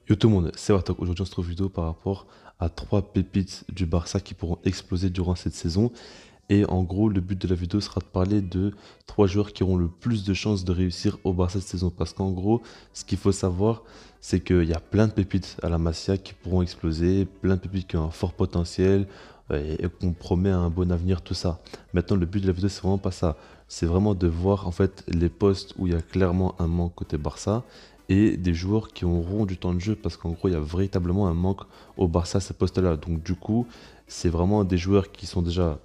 Yo tout le monde, c'est Wartok. Aujourd'hui on se trouve une vidéo par rapport à trois pépites du Barça qui pourront exploser durant cette saison. Et en gros, le but de la vidéo sera de parler de trois joueurs qui auront le plus de chances de réussir au Barça cette saison. Parce qu'en gros, ce qu'il faut savoir, c'est qu'il y a plein de pépites à la Masia qui pourront exploser, plein de pépites qui ont un fort potentiel et qu'on promet un bon avenir, tout ça. Maintenant, le but de la vidéo, c'est vraiment pas ça. C'est vraiment de voir en fait les postes où il y a clairement un manque côté Barça et des joueurs qui auront du temps de jeu parce qu'en gros, il y a véritablement un manque au Barça à ces postes-là. Donc du coup, c'est vraiment des joueurs qui sont déjà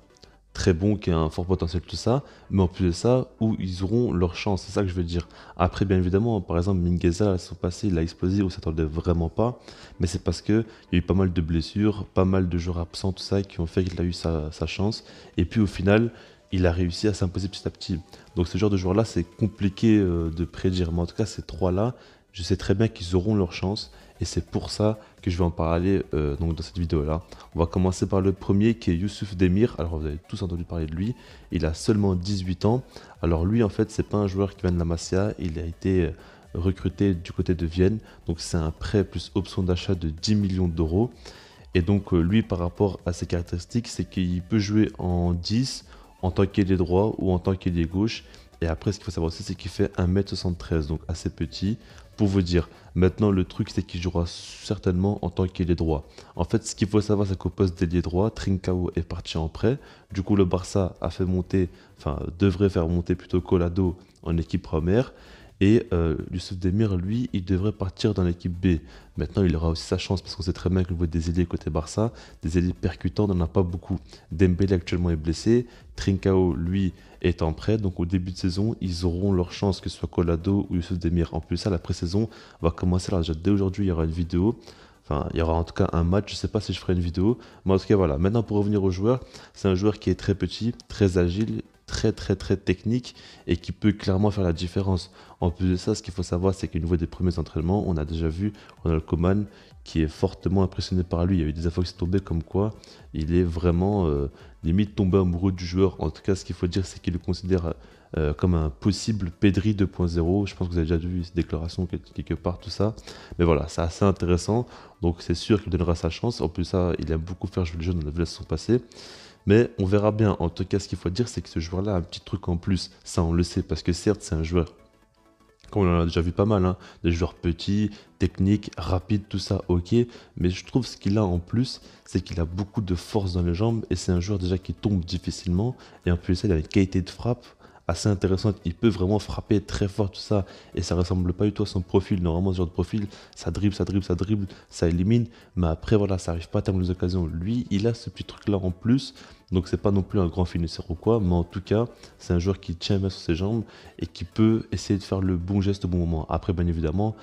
très bons, qui ont un fort potentiel, tout ça, mais en plus de ça, où ils auront leur chance, c'est ça que je veux dire. Après, bien évidemment, par exemple, Mingueza, à son passé, il a explosé, on s'attendait vraiment pas, mais c'est parce qu'il y a eu pas mal de blessures, pas mal de joueurs absents, tout ça, qui ont fait qu'il a eu sa chance, et puis au final, il a réussi à s'imposer petit à petit. Donc ce genre de joueurs-là, c'est compliqué de prédire, mais en tout cas, ces trois-là, je sais très bien qu'ils auront leur chance, et c'est pour ça que je vais en parler donc dans cette vidéo-là. On va commencer par le premier qui est Youssouf Demir. Alors vous avez tous entendu parler de lui. Il a seulement 18 ans. Alors lui en fait c'est pas un joueur qui vient de la Masia. Il a été recruté du côté de Vienne. Donc c'est un prêt plus option d'achat de 10 millions d'euros. Et donc lui par rapport à ses caractéristiques c'est qu'il peut jouer en 10 en tant qu'ailier droit ou en tant qu'ailier gauche. Et après ce qu'il faut savoir aussi c'est qu'il fait 1m73 donc assez petit. Pour vous dire, maintenant le truc c'est qu'il jouera certainement en tant qu'ailier droit. En fait, ce qu'il faut savoir, c'est qu'au poste d'ailier droit, Trincao est parti en prêt. Du coup, le Barça a fait monter, enfin, devrait faire monter plutôt Colado en équipe première. Et Youssouf Demir, lui, il devrait partir dans l'équipe B. Maintenant, il aura aussi sa chance parce qu'on sait très bien qu'au niveau des ailiers côté Barça, des ailiers percutants, on n'en a pas beaucoup. Dembélé actuellement est blessé. Trincao, lui, est en prêt. Donc, au début de saison, ils auront leur chance, que ce soit Colado ou Youssouf Demir. En plus, ça, la pré-saison va commencer là. Déjà, dès aujourd'hui, il y aura une vidéo. Enfin, il y aura en tout cas un match, je ne sais pas si je ferai une vidéo, mais en tout cas voilà. Maintenant pour revenir au joueur, c'est un joueur qui est très petit, très agile, très technique et qui peut clairement faire la différence. En plus de ça, ce qu'il faut savoir, c'est qu'au niveau des premiers entraînements, on a déjà vu Ronald Koeman qui est fortement impressionné par lui. Il y a eu des infos qui sont tombées comme quoi il est vraiment limite tombé amoureux du joueur. En tout cas, ce qu'il faut dire, c'est qu'il le considère comme un possible Pedri 2.0. Je pense que vous avez déjà vu cette déclaration quelque part, tout ça. Mais voilà, c'est assez intéressant. Donc c'est sûr qu'il donnera sa chance. En plus, ça, il aime beaucoup faire jouer les jeunes, on a vu la saison passée. Mais on verra bien. En tout cas, ce qu'il faut dire, c'est que ce joueur-là a un petit truc en plus. Ça, on le sait, parce que certes, c'est un joueur, comme on en a déjà vu pas mal, hein, des joueurs petits, techniques, rapides, tout ça, ok. Mais je trouve ce qu'il a en plus, c'est qu'il a beaucoup de force dans les jambes. Et c'est un joueur déjà qui tombe difficilement. Et en plus, ça, il a une qualité de frappe assez intéressante. Il peut vraiment frapper très fort, tout ça. Et ça ressemble pas du tout à son profil. Normalement, ce genre de profil, ça dribble, ça élimine. Mais après, voilà, ça arrive pas à terminer les occasions. Lui, il a ce petit truc-là en plus. Donc, c'est pas non plus un grand finisseur ou quoi. Mais en tout cas, c'est un joueur qui tient bien sur ses jambes et qui peut essayer de faire le bon geste au bon moment. Après, bien évidemment,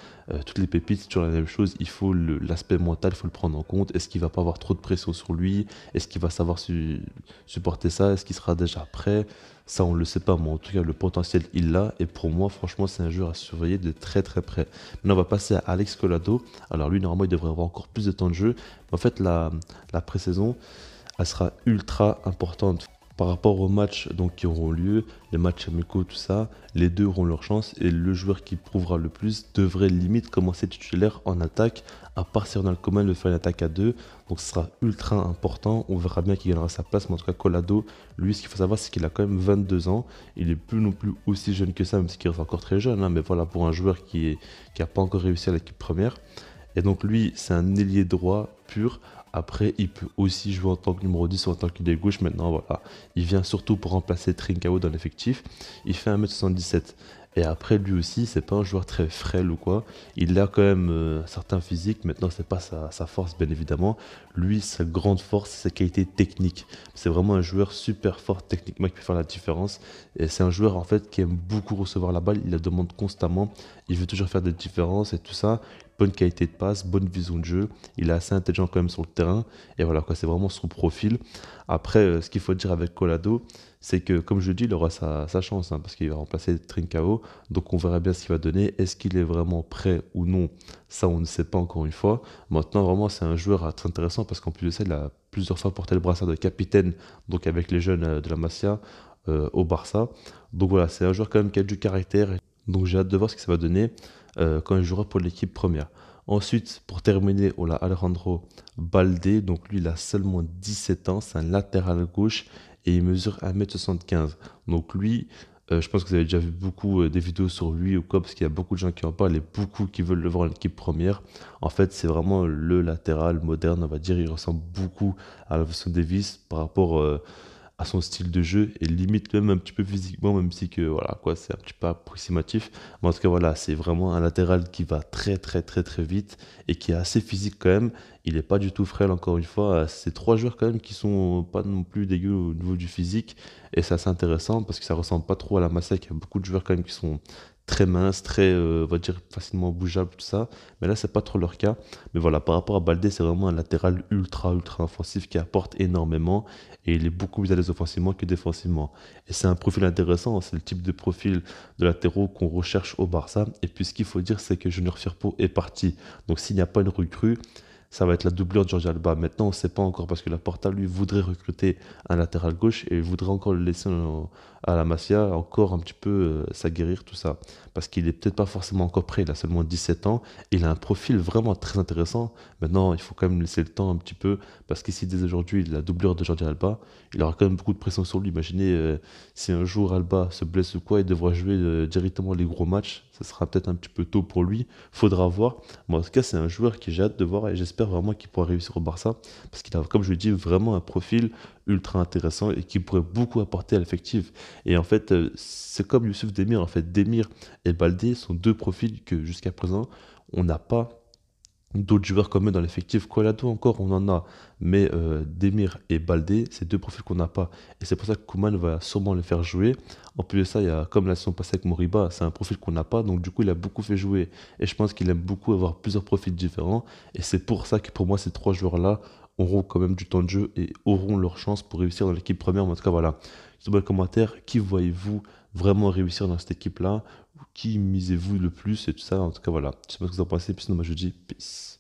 toutes les pépites, c'est toujours la même chose. Il faut l'aspect mental, il faut le prendre en compte. Est-ce qu'il va pas avoir trop de pression sur lui? Est-ce qu'il va savoir supporter ça? Est-ce qu'il sera déjà prêt? Ça, on ne le sait pas, mais en tout cas, le potentiel, il l'a. Et pour moi, franchement, c'est un joueur à surveiller de très près. Maintenant, on va passer à Alex Collado. Alors, lui, normalement, il devrait avoir encore plus de temps de jeu. Mais en fait, la pré-saison, elle sera ultra importante par rapport aux matchs donc, qui auront lieu, les matchs amicaux, tout ça. Les deux auront leur chance et le joueur qui prouvera le plus devrait limite commencer titulaire en attaque, à part si Ronald Koeman le fait une attaque à deux. Donc ce sera ultra important. On verra bien qui gagnera sa place. Mais en tout cas, Collado, lui, ce qu'il faut savoir, c'est qu'il a quand même 22 ans. Il est plus non plus aussi jeune que ça, même s'il reste encore très jeune, hein. Mais voilà, pour un joueur qui a pas encore réussi à l'équipe première. Et donc lui, c'est un ailier droit pur. Après, il peut aussi jouer en tant que numéro 10 ou en tant qu'ailier gauche. Maintenant, voilà. Il vient surtout pour remplacer Trincao dans l'effectif. Il fait 1m77. Et après, lui aussi, c'est pas un joueur très frêle ou quoi. Il a quand même un certain physique. Maintenant, c'est pas sa force, bien évidemment. Lui, sa grande force, c'est sa qualité technique. C'est vraiment un joueur super fort techniquement qui peut faire la différence. Et c'est un joueur, en fait, qui aime beaucoup recevoir la balle. Il la demande constamment. Il veut toujours faire des différences et tout ça. Bonne qualité de passe, bonne vision de jeu. Il est assez intelligent quand même sur le terrain. Et voilà, quoi, c'est vraiment son profil. Après, ce qu'il faut dire avec Colado, c'est que, comme je le dis, il aura sa chance, hein, parce qu'il va remplacer Trincao. Donc, on verra bien ce qu'il va donner. Est-ce qu'il est vraiment prêt ou non? Ça, on ne sait pas encore une fois. Maintenant, vraiment, c'est un joueur très intéressant parce qu'en plus de ça, il a plusieurs fois porté le brassard de capitaine, donc avec les jeunes de la Masia au Barça. Donc voilà, c'est un joueur quand même qui a du caractère. Donc j'ai hâte de voir ce que ça va donner quand il jouera pour l'équipe première. Ensuite, pour terminer, on a Alejandro Balde. Donc lui, il a seulement 17 ans. C'est un latéral gauche et il mesure 1,75 m. Donc lui, je pense que vous avez déjà vu beaucoup des vidéos sur lui ou quoi, parce qu'il y a beaucoup de gens qui en parlent et beaucoup qui veulent le voir en équipe première. En fait, c'est vraiment le latéral moderne, on va dire. Il ressemble beaucoup à Alphonso Davies par rapport à son style de jeu et limite même un petit peu physiquement, même si que voilà quoi, c'est un petit peu approximatif. Mais en tout cas, voilà, c'est vraiment un latéral qui va très très très très vite et qui est assez physique quand même. Il n'est pas du tout frêle, encore une fois. C'est trois joueurs quand même qui sont pas non plus dégueux au niveau du physique et c'est assez intéressant parce que ça ressemble pas trop à la Masia. Il y a beaucoup de joueurs quand même qui sont très minces, très, on va dire, facilement bougeables, tout ça. Mais là, c'est pas trop leur cas. Mais voilà, par rapport à Baldé, c'est vraiment un latéral ultra, ultra offensif qui apporte énormément et il est beaucoup plus à l'aise offensivement que défensivement. Et c'est un profil intéressant, c'est le type de profil de latéraux qu'on recherche au Barça. Et puis ce qu'il faut dire, c'est que Junior Firpo est parti. Donc s'il n'y a pas une recrue, ça va être la doublure de Jordi Alba. Maintenant, on ne sait pas encore parce que la Porta, lui, voudrait recruter un latéral gauche et voudrait encore le laisser à la Masia, encore un petit peu s'aguerrir, tout ça. Parce qu'il est peut-être pas forcément encore prêt, il a seulement 17 ans. Il a un profil vraiment très intéressant. Maintenant, il faut quand même laisser le temps un petit peu parce qu'ici, dès aujourd'hui, il est la doublure de Jordi Alba. Il aura quand même beaucoup de pression sur lui. Imaginez si un jour Alba se blesse ou quoi, il devra jouer directement les gros matchs. Ça sera peut-être un petit peu tôt pour lui. Faudra voir. Mais en tout cas, c'est un joueur que j'ai hâte de voir et j'espère vraiment qu'il pourra réussir au Barça parce qu'il a, comme je le dis, vraiment un profil ultra intéressant et qui pourrait beaucoup apporter à l'effectif. Et en fait, c'est comme Youssouf Demir. En fait, Demir et Baldé sont deux profils que jusqu'à présent, on n'a pas d'autres joueurs comme eux dans l'effectif. Colado encore, on en a. Mais Demir et Baldé, c'est deux profils qu'on n'a pas. Et c'est pour ça que Koeman va sûrement le faire jouer. En plus de ça, il y a, comme la saison passée avec Moriba, c'est un profil qu'on n'a pas. Donc du coup, il a beaucoup fait jouer. Et je pense qu'il aime beaucoup avoir plusieurs profils différents. Et c'est pour ça que pour moi, ces trois joueurs-là auront quand même du temps de jeu et auront leur chance pour réussir dans l'équipe première. Mais en tout cas, voilà. Sur le commentaire, qui voyez-vous vraiment réussir dans cette équipe-là? Qui misez-vous le plus et tout ça? En tout cas, voilà. Je sais pas ce que vous en pensez. Puis sinon, moi, je dis peace.